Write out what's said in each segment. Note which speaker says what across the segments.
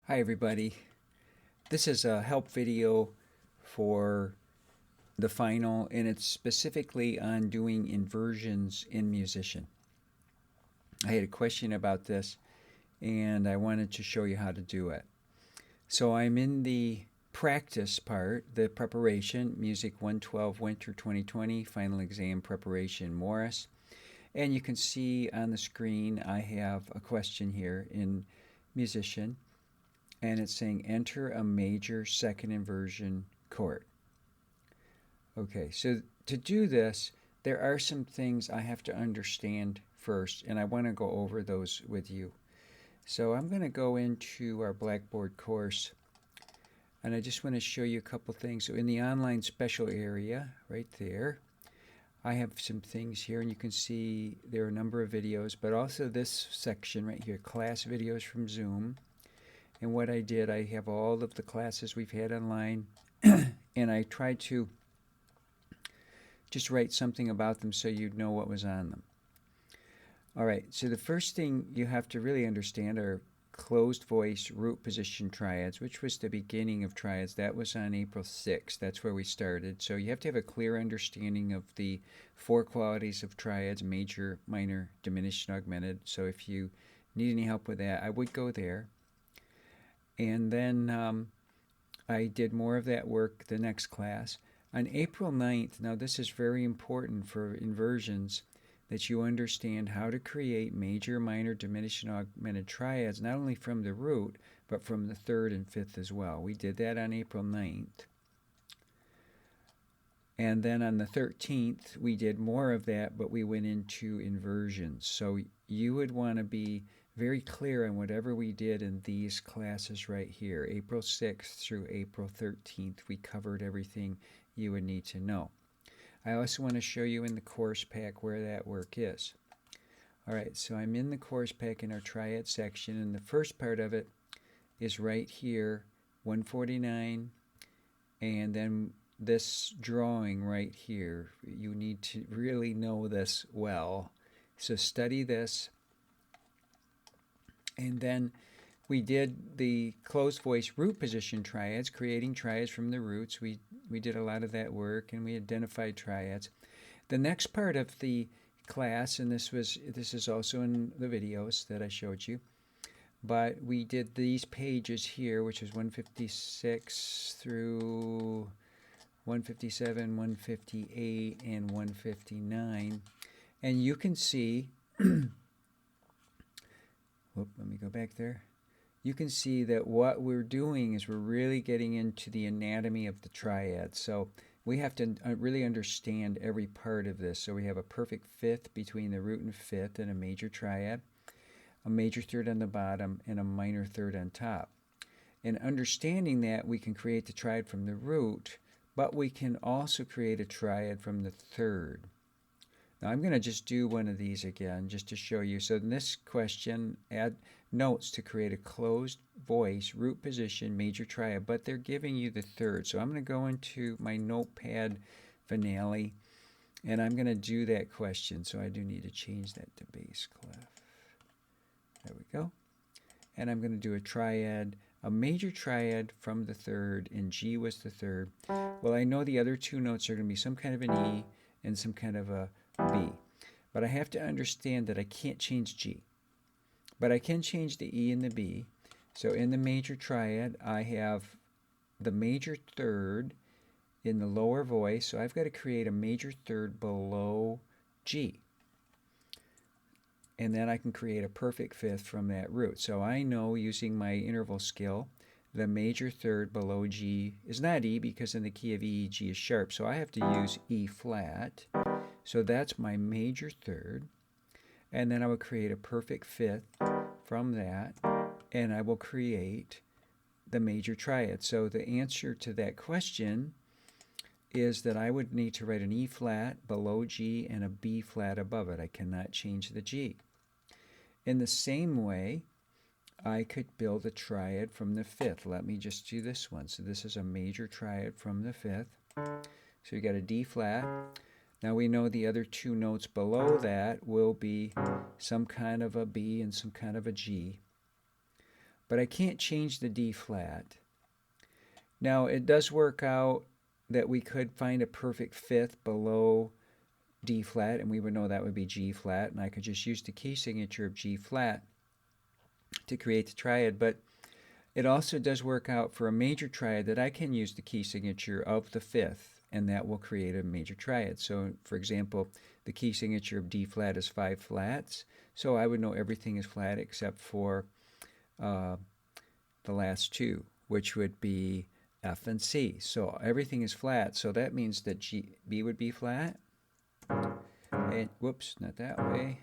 Speaker 1: Hi everybody. This is a help video for the final, and it's specifically on doing inversions in Musician. I had a question about this and I wanted to show you how to do it. So I'm in the practice part, the preparation, Music 112 Winter 2020, Final Exam Preparation Morris. And you can see on the screen I have a question here in Musician, and it's saying enter a major second inversion chord. Okay, so to do this, there are some things I have to understand first, and I want to go over those with you. So I'm going to go into our Blackboard course, and I just want to show you a couple things. So in the online special area, right there, I have some things here, and you can see there are a number of videos, but also this section right here, class videos from Zoom. And what I did, I have all of the classes we've had online, and I tried to just write something about them so you'd know what was on them. All right, so the first thing you have to really understand are closed voice root position triads, which was the beginning of triads. That was on April 6th. That's where we started. So you have to have a clear understanding of the four qualities of triads: major, minor, diminished, and augmented. So if you need any help with that, I would go there. And then I did more of that work the next class. On April 9th, now this is very important for inversions, that you understand how to create major, minor, diminished, and augmented triads, not only from the root, but from the third and fifth as well. We did that on April 9th. And then on the 13th, we did more of that, but we went into inversions. So you would want to be very clear on whatever we did in these classes right here. April 6th through April 13th, we covered everything you would need to know. I also want to show you in the course pack where that work is. All right, so I'm in the course pack in our triad section, and the first part of it is right here, 149, and then this drawing right here. You need to really know this well. So study this. And then we did the closed voice root position triads, creating triads from the roots. We did a lot of that work, and we identified triads. The next part of the class, and this is also in the videos that I showed you, but we did these pages here, which is 156 through 157, 158, and 159. And you can see let me go back there. You can see that what we're doing is we're really getting into the anatomy of the triad. So we have to really understand every part of this. So we have a perfect fifth between the root and fifth in a major triad, a major third on the bottom, and a minor third on top. And understanding that, we can create the triad from the root, but we can also create a triad from the third. Now I'm going to just do one of these again just to show you. So in this question, add notes to create a closed voice root position major triad, but they're giving you the third. So I'm going to go into my notepad finale, and I'm going to do that question. So I do need to change that to bass clef. There we go. And I'm going to do a triad, a major triad from the third, and G was the third. Well, I know the other two notes are going to be some kind of an E and some kind of a B. But I have to understand that I can't change G. But I can change the E and the B. So in the major triad, I have the major third in the lower voice. So I've got to create a major third below G. And then I can create a perfect fifth from that root. So I know, using my interval skill, the major third below G is not E, because in the key of E, G is sharp. So I have to use E flat. So that's my major third. And then I will create a perfect fifth from that, and I will create the major triad. So the answer to that question is that I would need to write an E flat below G and a B flat above it. I cannot change the G. In the same way, I could build a triad from the fifth. Let me just do this one. So this is a major triad from the fifth. So you got a D flat. Now we know the other two notes below that will be some kind of a B and some kind of a G. but I can't change the D flat. Now, it does work out that we could find a perfect fifth below D flat, and we would know that would be G flat, and I could just use the key signature of G flat to create the triad. But it also does work out for a major triad that I can use the key signature of the fifth, and that will create a major triad. So, for example, the key signature of D flat is 5 flats, so I would know everything is flat except for the last two, which would be F and C. So everything is flat, so that means that B would be flat. And whoops, not that way.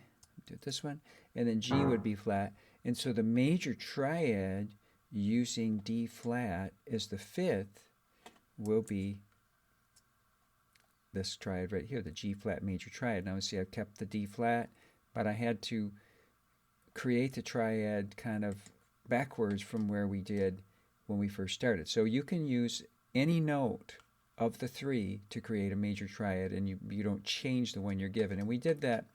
Speaker 1: Do it this one. And then G would be flat. And so the major triad using D flat as the fifth will be this triad right here, the G flat major triad. Now see, I've kept the D flat, but I had to create the triad kind of backwards from where we did when we first started. So you can use any note of the three to create a major triad, and you don't change the one you're given. And we did that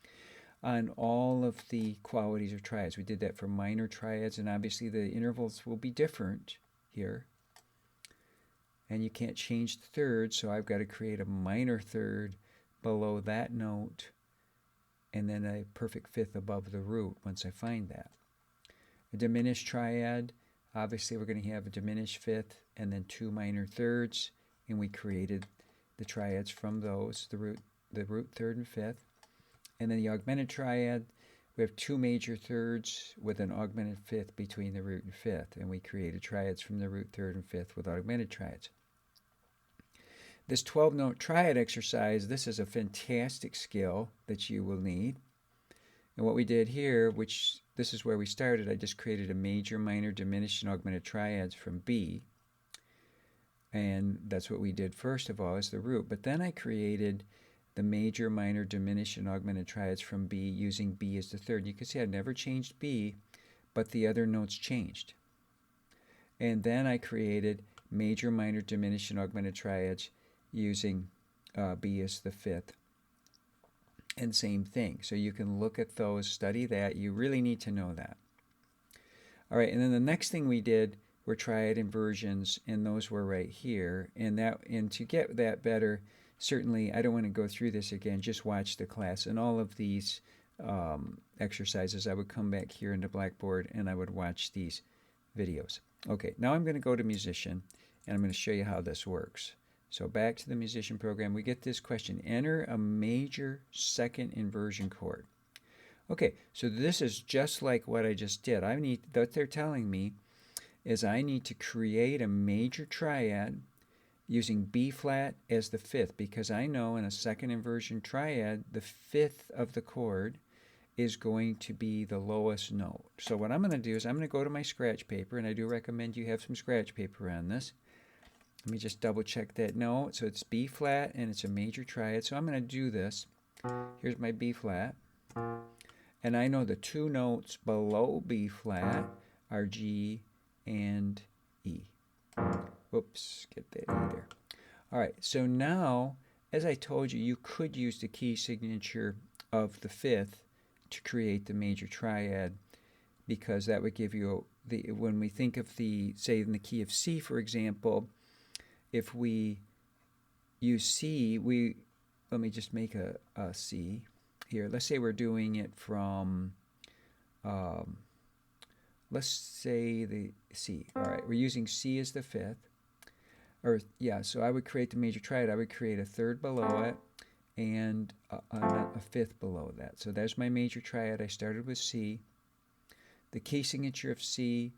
Speaker 1: on all of the qualities of triads. We did that for minor triads, and obviously the intervals will be different here. And you can't change the third, so I've got to create a minor third below that note, and then a perfect fifth above the root once I find that. A diminished triad, obviously we're going to have a diminished fifth and then 2 minor thirds, and we created the triads from those, the root third and fifth. And then the augmented triad, we have 2 major thirds with an augmented fifth between the root and fifth, and we created triads from the root third and fifth with augmented triads. This 12-note triad exercise, this is a fantastic skill that you will need. And what we did here, which this is where we started, I just created a major, minor, diminished, and augmented triads from B. And that's what we did first of all as the root. But then I created the major, minor, diminished, and augmented triads from B using B as the third. You can see I never changed B, but the other notes changed. And then I created major, minor, diminished, and augmented triads using B as the fifth. And same thing. So you can look at those, study that. You really need to know that. All right, and then the next thing we did were triad inversions, and those were right here. And to get that better, certainly I don't want to go through this again. Just watch the class. And all of these exercises, I would come back here into Blackboard and I would watch these videos. Okay, now I'm going to go to Musician, and I'm going to show you how this works. So back to the Musician program, we get this question: enter a major second inversion chord. Okay, so this is just like what I just did. What they're telling me is I need to create a major triad using B flat as the fifth, because I know in a second inversion triad, the fifth of the chord is going to be the lowest note. So what I'm going to do is I'm going to go to my scratch paper, and I do recommend you have some scratch paper on this. Let me just double check that note. So it's B flat and it's a major triad. So I'm going to do this. Here's my B flat. And I know the 2 notes below B flat are G and E. Whoops, get that E there. All right, so now, as I told you, you could use the key signature of the fifth to create the major triad, because that would give you when we think of say in the key of C, for example, if we use C, let me just make a C here. Let's say we're doing it from, let's say the C. All right, we're using C as the fifth. So I would create the major triad. I would create a third below it and a fifth below that. So there's my major triad. I started with C. The key signature of C,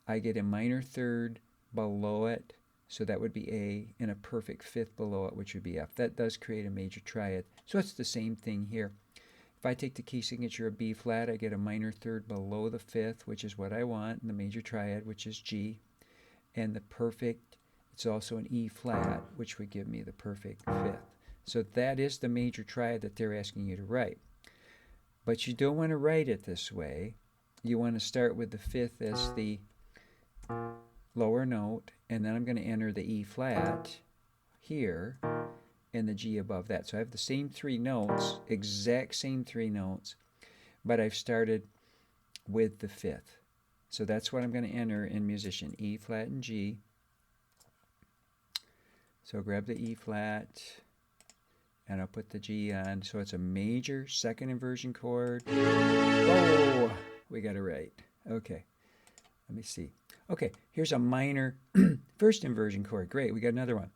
Speaker 1: I get a minor third below it. So that would be A, and a perfect fifth below it, which would be F. That does create a major triad. So it's the same thing here. If I take the key signature of B flat, I get a minor third below the fifth, which is what I want, and the major triad, which is G. And the perfect, it's also an E flat, which would give me the perfect fifth. So that is the major triad that they're asking you to write. But you don't want to write it this way. You want to start with the fifth as the lower note, and then I'm going to enter the E flat here and the G above that. So I have the same 3 notes, exact same 3 notes, but I've started with the fifth. So that's what I'm going to enter in Musician, E flat and G. So grab the E flat, and I'll put the G on. So it's a major second inversion chord. Oh, we got it right. Okay, let me see. Okay, here's a minor first inversion chord. Great, we got another one.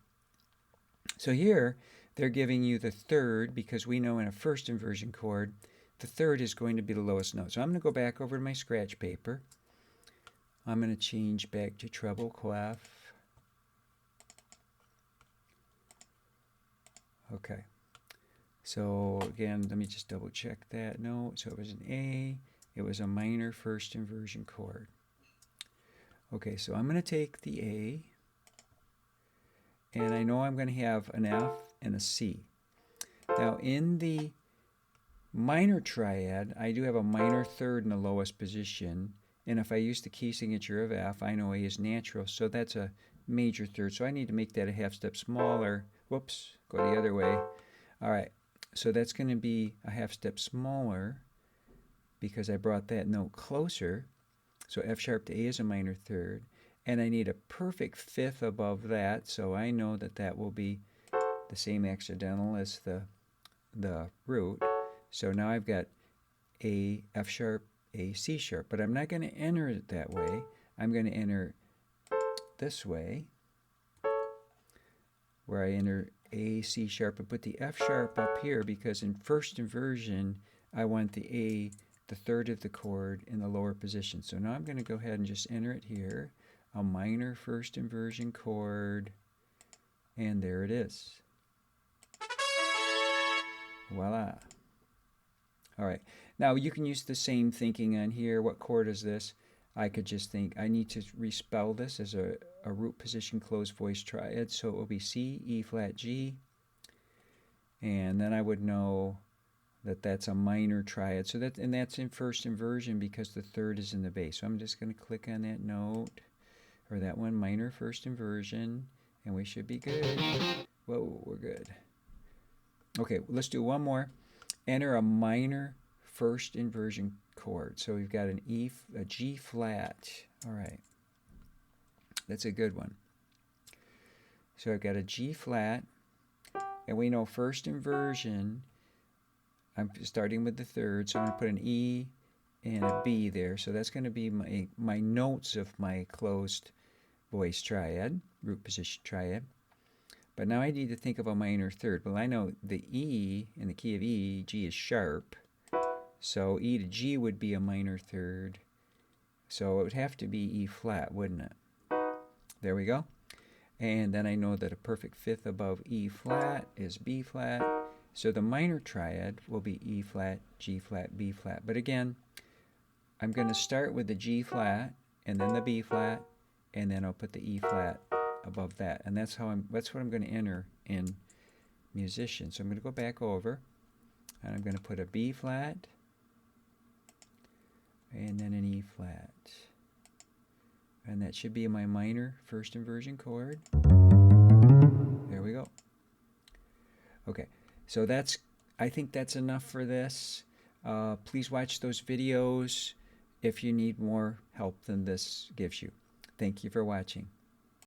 Speaker 1: So here, they're giving you the third, because we know in a first inversion chord, the third is going to be the lowest note. So I'm going to go back over to my scratch paper. I'm going to change back to treble clef. Okay. So again, let me just double check that note. So it was an A. It was a minor first inversion chord. Okay, so I'm going to take the A, and I know I'm going to have an F and a C. Now in the minor triad, I do have a minor third in the lowest position, and if I use the key signature of F, I know A is natural, so that's a major third. So I need to make that a half step smaller. Whoops, go the other way. All right, so that's going to be a half step smaller because I brought that note closer. So F sharp to A is a minor third, and I need a perfect fifth above that, so I know that that will be the same accidental as the root. So now I've got A, F sharp, A, C sharp, but I'm not going to enter it that way. I'm going to enter this way, where I enter A, C sharp, and put the F sharp up here, because in first inversion, I want the A, the third of the chord, in the lower position. So now I'm going to go ahead and just enter it here, a minor first inversion chord, and there it is. Voila. All right, now you can use the same thinking on here. What chord is this? I could just think I need to respell this as a root position closed voice triad, so it will be C, E flat, G, and then I would know that that's a minor triad. So that's in first inversion because the third is in the bass. So I'm just going to click on that note, or that one, minor first inversion, and we should be good. Whoa, we're good. Okay, let's do one more. Enter a minor first inversion chord. So we've got a G flat. All right, that's a good one. So I've got a G flat, and we know first inversion, I'm starting with the third, so I'm going to put an E and a B there. So that's going to be my notes of my closed voice triad, root position triad. But now I need to think of a minor third. Well, I know the E, in the key of E, G is sharp. So E to G would be a minor third. So it would have to be E flat, wouldn't it? There we go. And then I know that a perfect fifth above E flat is B flat. So the minor triad will be E flat, G flat, B flat. But again, I'm going to start with the G flat, and then the B flat, and then I'll put the E flat above that. And that's what I'm going to enter in Musician. So I'm going to go back over, and I'm going to put a B flat, and then an E flat. And that should be my minor first inversion chord. There we go. Okay, so I think that's enough for this. Please watch those videos if you need more help than this gives you. Thank you for watching.